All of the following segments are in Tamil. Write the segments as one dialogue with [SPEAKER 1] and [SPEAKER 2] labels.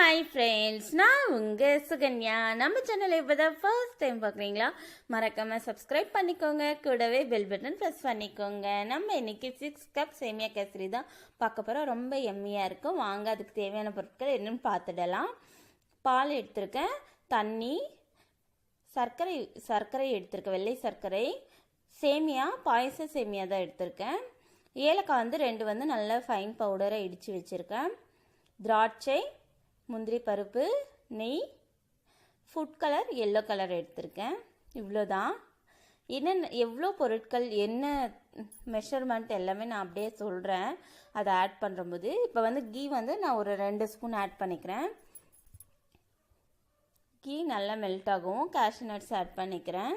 [SPEAKER 1] Hi friends, நான் உங்க சுகன்யா. நம்ம சேனலை இப்பதான் ஃபர்ஸ்ட் டைம் பார்க்குறீங்களா? மறக்காம சப்ஸ்கிரைப் பண்ணிக்கோங்க, கூடவே பெல் பட்டன் ப்ரெஸ் பண்ணிக்கோங்க. நம்ம இன்னைக்கு 6 கப் சேமியா கேசரி தான் பார்க்க போகிறோம். ரொம்ப எம்மியாக இருக்கும். வாங்க அதுக்கு தேவையான பொருட்கள் என்னன்னு பார்த்துடலாம். பால் எடுத்திருக்கேன், தண்ணி, சர்க்கரை எடுத்திருக்கேன், வெள்ளை சர்க்கரை, சேமியா, பாயச சேமியா தான் எடுத்திருக்கேன். ஏலக்காய் வந்து 2 நல்ல ஃபைன் பவுடரை இடித்து வச்சுருக்கேன். திராட்சை, முந்திரி பருப்பு, நெய், ஃபுட் கலர், எல்லோ கலர் எடுத்திருக்கேன். இவ்வளோதான். என்ன எவ்வளோ பொருட்கள், என்ன மெஷர்மெண்ட் எல்லாமே நான் அப்படியே சொல்கிறேன் அதை ஆட் பண்ணும்போது. இப்போ வந்து கீ வந்து நான் ஒரு 2 ஸ்பூன் ஆட் பண்ணிக்கிறேன். கீ நல்லா மெல்ட் ஆகும். கேஷ்யூ நட்ஸ் ஆட் பண்ணிக்கிறேன்.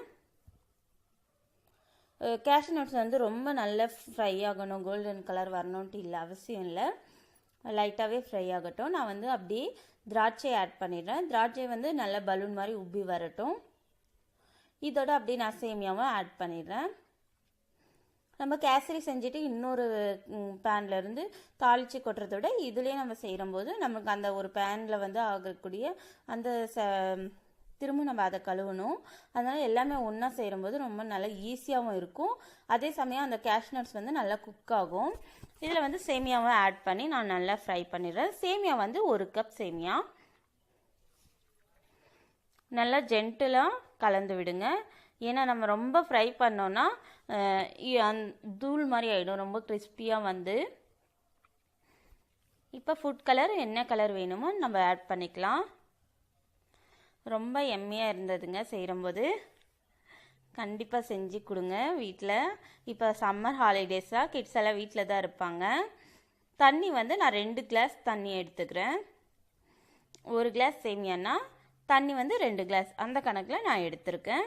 [SPEAKER 1] கேஷ்யூ நட்ஸ் வந்து ரொம்ப நல்லா ஃப்ரை ஆகணும், கோல்டன் கலர் வரணுன்ட்டு இல்லை, அவசியம் இல்லை. லைட்டாகவே ஃப்ரை ஆகட்டும். நான் வந்து அப்படியே திராட்சை ஆட் பண்ணிடுறேன். திராட்சை வந்து நல்லா பலூன் மாதிரி உப்பி வரட்டும். இதோட அப்படியே நான் சேமியாவும் ஆட் பண்ணிடுறேன். நம்ம கேசரி செஞ்சுட்டு இன்னொரு பேன்லேருந்து தாளித்து கொட்டுறதோட இதுலேயே நம்ம செய்யும்போது நமக்கு அந்த ஒரு பேனில் வந்து ஆகக்கூடிய அந்த திரும்ப நம்ம அதை கழுவணும். அதனால் எல்லாமே ஒன்றா செய்யும்போது ரொம்ப நல்லா ஈஸியாகவும் இருக்கும். அதே சமயம் அந்த கேஷ்யூ நட்ஸ் வந்து நல்லா குக் ஆகும். இதில் வந்து சேமியாவை ஆட் பண்ணி நான் நல்லா ஃப்ரை பண்ணிடுறேன். சேமியா வந்து 1 கப் சேமியா நல்லா ஜென்டிலாக கலந்து விடுங்க. ஏன்னா நம்ம ரொம்ப ஃப்ரை பண்ணோன்னா தூள் மாதிரி ஆகிடும், ரொம்ப கிறிஸ்பியாக வந்து. இப்போ ஃபுட் கலர் என்ன கலர் வேணுமோ நம்ம ஆட் பண்ணிக்கலாம். ரொம்ப எம்மியாக இருந்ததுங்க செய்யும்போது. கண்டிப்பாக செஞ்சு கொடுங்க வீட்டில். இப்போ சம்மர் ஹாலிடேஸாக கிட்ஸ் எல்லாம் வீட்டில் தான் இருப்பாங்க. தண்ணி வந்து நான் 2 கிளாஸ் தண்ணி எடுத்துக்கிறேன். 1 கிளாஸ் சேமியானா தண்ணி வந்து 2 கிளாஸ் அந்த கணக்கில் நான் எடுத்திருக்கேன்.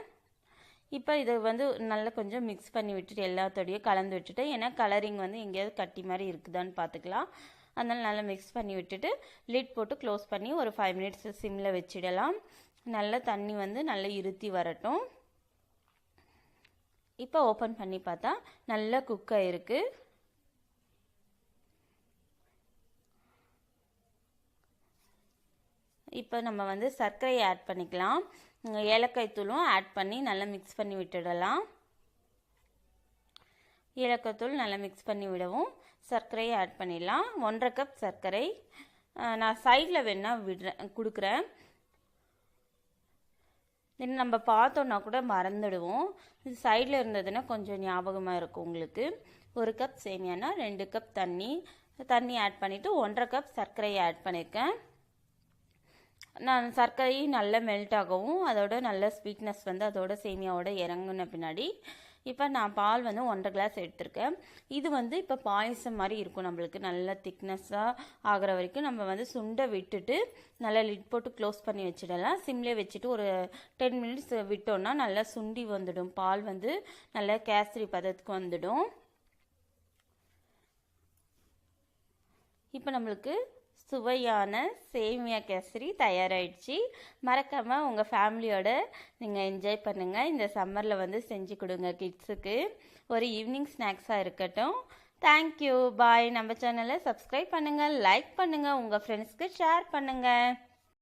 [SPEAKER 1] இப்போ இதை வந்து நல்லா கொஞ்சம் மிக்ஸ் பண்ணி விட்டுட்டு எல்லாத்தோடையும் கலந்து விட்டுட்டு, ஏன்னா கலரிங் வந்து எங்கேயாவது கட்டி மாதிரி இருக்குதான்னு பார்த்துக்கலாம். அதனால் நல்லா மிக்ஸ் பண்ணி விட்டுட்டு லிட் போட்டு க்ளோஸ் பண்ணி ஒரு 5 மினிட்ஸ் சிம்மில் வச்சிடலாம். நல்லா தண்ணி வந்து நல்லா இருத்தி வரட்டும். இப்போ ஓப்பன் பண்ணி பார்த்தா நல்லா குக் ஆகிருக்கு. இப்போ நம்ம வந்து சர்க்கரையை ஆட் பண்ணிக்கலாம். ஏலக்காய் தூளும் ஆட் பண்ணி நல்லா மிக்ஸ் பண்ணி விட்டுடலாம். ஏலக்காய் தூள் நல்லா மிக்ஸ் பண்ணி விடவும் சர்க்கரையை ஆட் பண்ணிடலாம். 1.5 கப் சர்க்கரை நான் சைடில் வேணால் கொடுக்குறேன். நம்ம பார்த்தோன்னா கூட மறந்துடுவோம். இது சைடில் இருந்ததுன்னா கொஞ்சம் ஞாபகமாக இருக்கும் உங்களுக்கு. 1 கப் சேமியானா 2 கப் தண்ணி ஆட் பண்ணிவிட்டு 1.5 கப் சர்க்கரையை ஆட் பண்ணியிருக்கேன். நான் சர்க்கரை நல்லா மெல்ட் ஆகவும் அதோட நல்ல ஸ்வீட்னஸ் வந்து அதோட சேமியாவோட இறங்குன பின்னாடி இப்போ நான் பால் வந்து 1.5 கிளாஸ் எடுத்திருக்கேன். இது வந்து இப்போ பாயசம் மாதிரி இருக்கும். நம்மளுக்கு நல்ல திக்னஸ்ஸாக ஆகிற வரைக்கும் நம்ம வந்து சுண்டை விட்டுட்டு நல்லா லிட் போட்டு க்ளோஸ் பண்ணி வச்சிடலாம். சிம்லேயே வச்சுட்டு ஒரு 10 மினிட்ஸ் விட்டோன்னா நல்லா சுண்டி வந்துடும். பால் வந்து நல்லா கேசரி பதத்துக்கு வந்துடும். இப்போ நம்மளுக்கு சுவையான சேமியா கேசரி தயாராகிடுச்சு. மறக்காமல் உங்கள் ஃபேமிலியோட நீங்கள் என்ஜாய் பண்ணுங்கள். இந்த சம்மரில் வந்து செஞ்சு கொடுங்க கிட்ஸுக்கு. ஒரு ஈவினிங் ஸ்நாக்ஸாக இருக்கட்டும். தேங்க்யூ, பாய். நம்ம சேனலை சப்ஸ்கிரைப் பண்ணுங்கள், லைக் பண்ணுங்கள், உங்கள் ஃப்ரெண்ட்ஸ்க்கு ஷேர் பண்ணுங்கள்.